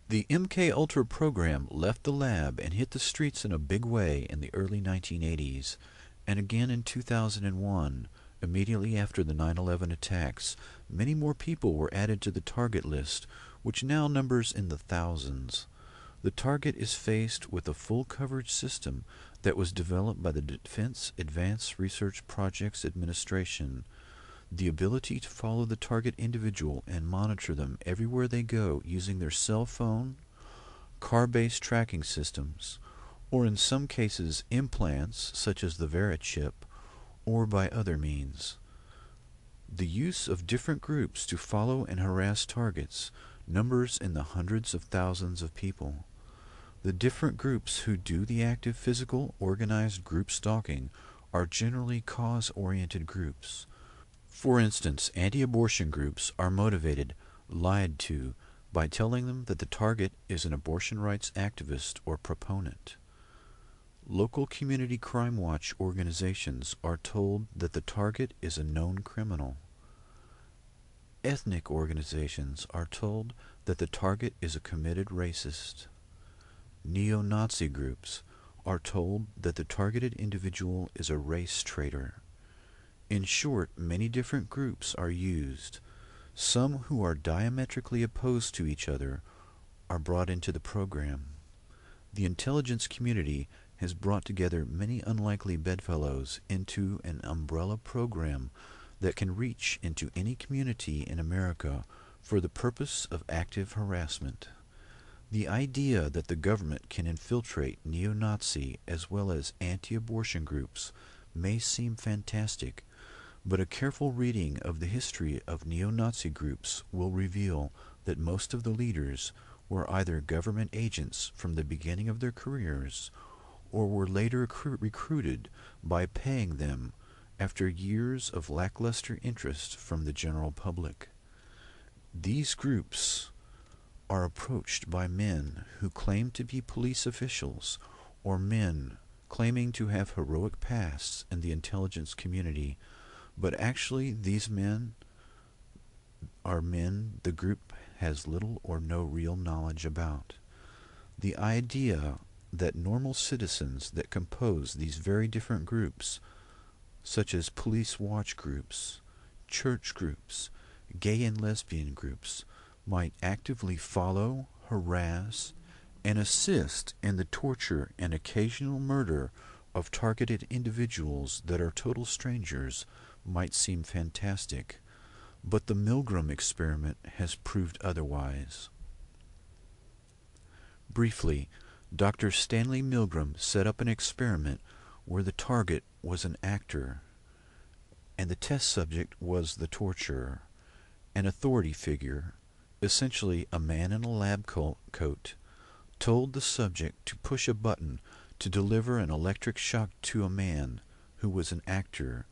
The MK Ultra program left the lab and hit the streets in a big way in the early 1980s, and again in 2001, immediately after the 9/11 attacks. Many more people were added to the target list, which now numbers in the thousands. The target is faced with a full coverage system that was developed by the Defense Advanced Research Projects Administration. The ability to follow the target individual and monitor them everywhere they go using their cell phone, car-based tracking systems, or in some cases implants such as the Vera chip, or by other means. The use of different groups to follow and harass targets numbers in the hundreds of thousands of people. The different groups who do the active physical organized group stalking are generally cause-oriented groups. For instance, anti-abortion groups are motivated, lied to, by telling them that the target is an abortion rights activist or proponent. Local community crime watch organizations are told that the target is a known criminal. Ethnic organizations are told that the target is a committed racist. Neo-Nazi groups are told that the targeted individual is a race traitor. In short, many different groups are used. Some who are diametrically opposed to each other are brought into the program. The intelligence community has brought together many unlikely bedfellows into an umbrella program that can reach into any community in America for the purpose of active harassment. The idea that the government can infiltrate neo-Nazi as well as anti-abortion groups may seem fantastic, but a careful reading of the history of neo-Nazi groups will reveal that most of the leaders were either government agents from the beginning of their careers or were later recruited by paying them after years of lackluster interest from the general public. These groups are approached by men who claim to be police officials or men claiming to have heroic pasts in the intelligence community, but actually these men are men the group has little or no real knowledge about. The idea that normal citizens that compose these very different groups, such as police watch groups, church groups, gay and lesbian groups, might actively follow, harass, and assist in the torture and occasional murder of targeted individuals that are total strangers might seem fantastic, but the Milgram experiment has proved otherwise. Briefly, Dr. Stanley Milgram set up an experiment where the target was an actor and the test subject was the torturer. An authority figure, essentially a man in a lab coat, told the subject to push a button to deliver an electric shock to a man who was an actor,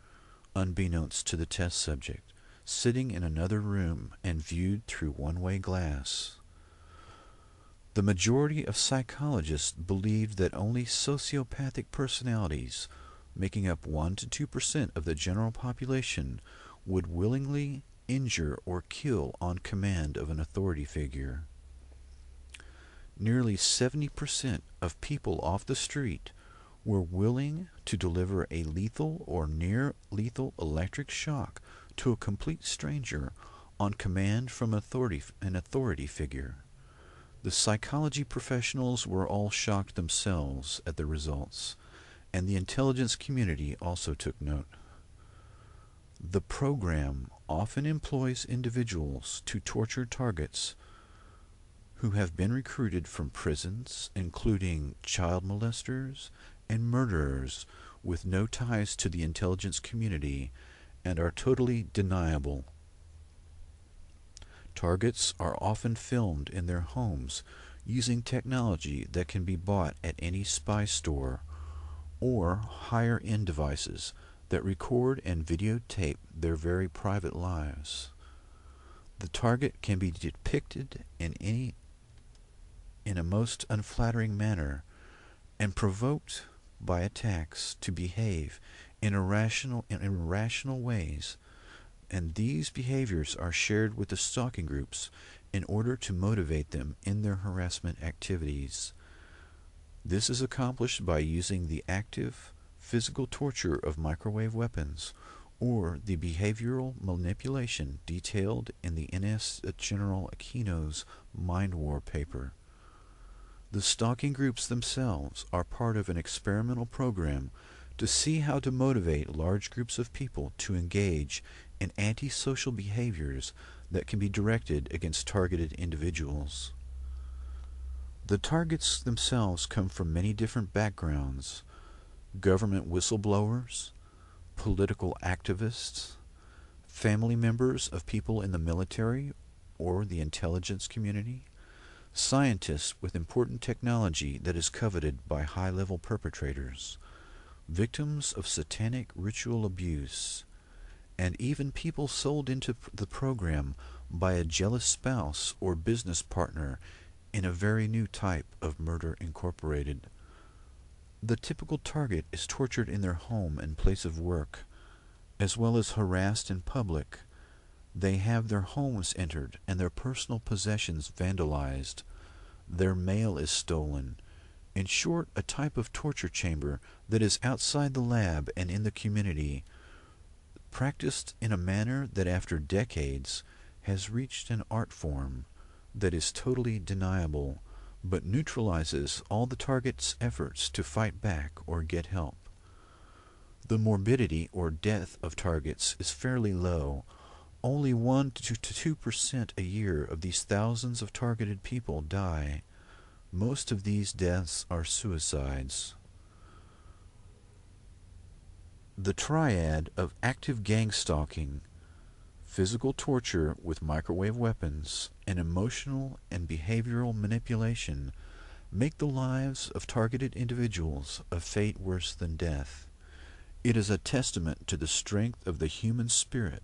unbeknownst to the test subject, sitting in another room and viewed through one-way glass. The majority of psychologists believed that only sociopathic personalities, making up 1 to 2% of the general population, would willingly injure or kill on command of an authority figure. Nearly 70% of people off the street were willing to deliver a lethal or near-lethal electric shock to a complete stranger on command from an authority figure. The psychology professionals were all shocked themselves at the results, and the intelligence community also took note. The program often employs individuals to torture targets who have been recruited from prisons, including child molesters and murderers with no ties to the intelligence community and are totally deniable. Targets are often filmed in their homes using technology that can be bought at any spy store or higher-end devices that record and videotape their very private lives. The target can be depicted in a most unflattering manner and provoked by attacks to behave in irrational ways and these behaviors are shared with the stalking groups in order to motivate them in their harassment activities. This is accomplished by using the active physical torture of microwave weapons or the behavioral manipulation detailed in the N.S. General Aquino's Mind War paper. The stalking groups themselves are part of an experimental program to see how to motivate large groups of people to engage in antisocial behaviors that can be directed against targeted individuals. The targets themselves come from many different backgrounds: government whistleblowers, political activists, family members of people in the military or the intelligence community, scientists with important technology that is coveted by high-level perpetrators, victims of satanic ritual abuse, and even people sold into the program by a jealous spouse or business partner in a very new type of murder incorporated. The typical target is tortured in their home and place of work, as well as harassed in public. They have their homes entered and their personal possessions vandalized. Their mail is stolen. In short, a type of torture chamber that is outside the lab and in the community, practiced in a manner that after decades has reached an art form that is totally deniable, but neutralizes all the target's efforts to fight back or get help. The morbidity or death of targets is fairly low. Only 1 to 2% a year of these thousands of targeted people die. Most of these deaths are suicides. The triad of active gang stalking, physical torture with microwave weapons, and emotional and behavioral manipulation make the lives of targeted individuals a fate worse than death. It is a testament to the strength of the human spirit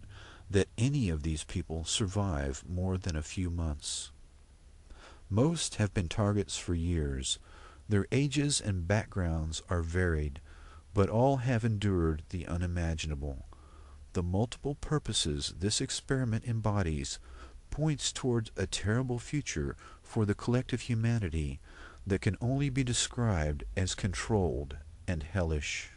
that any of these people survive more than a few months. Most have been targets for years. Their ages and backgrounds are varied, but all have endured the unimaginable. The multiple purposes this experiment embodies points towards a terrible future for the collective humanity that can only be described as controlled and hellish.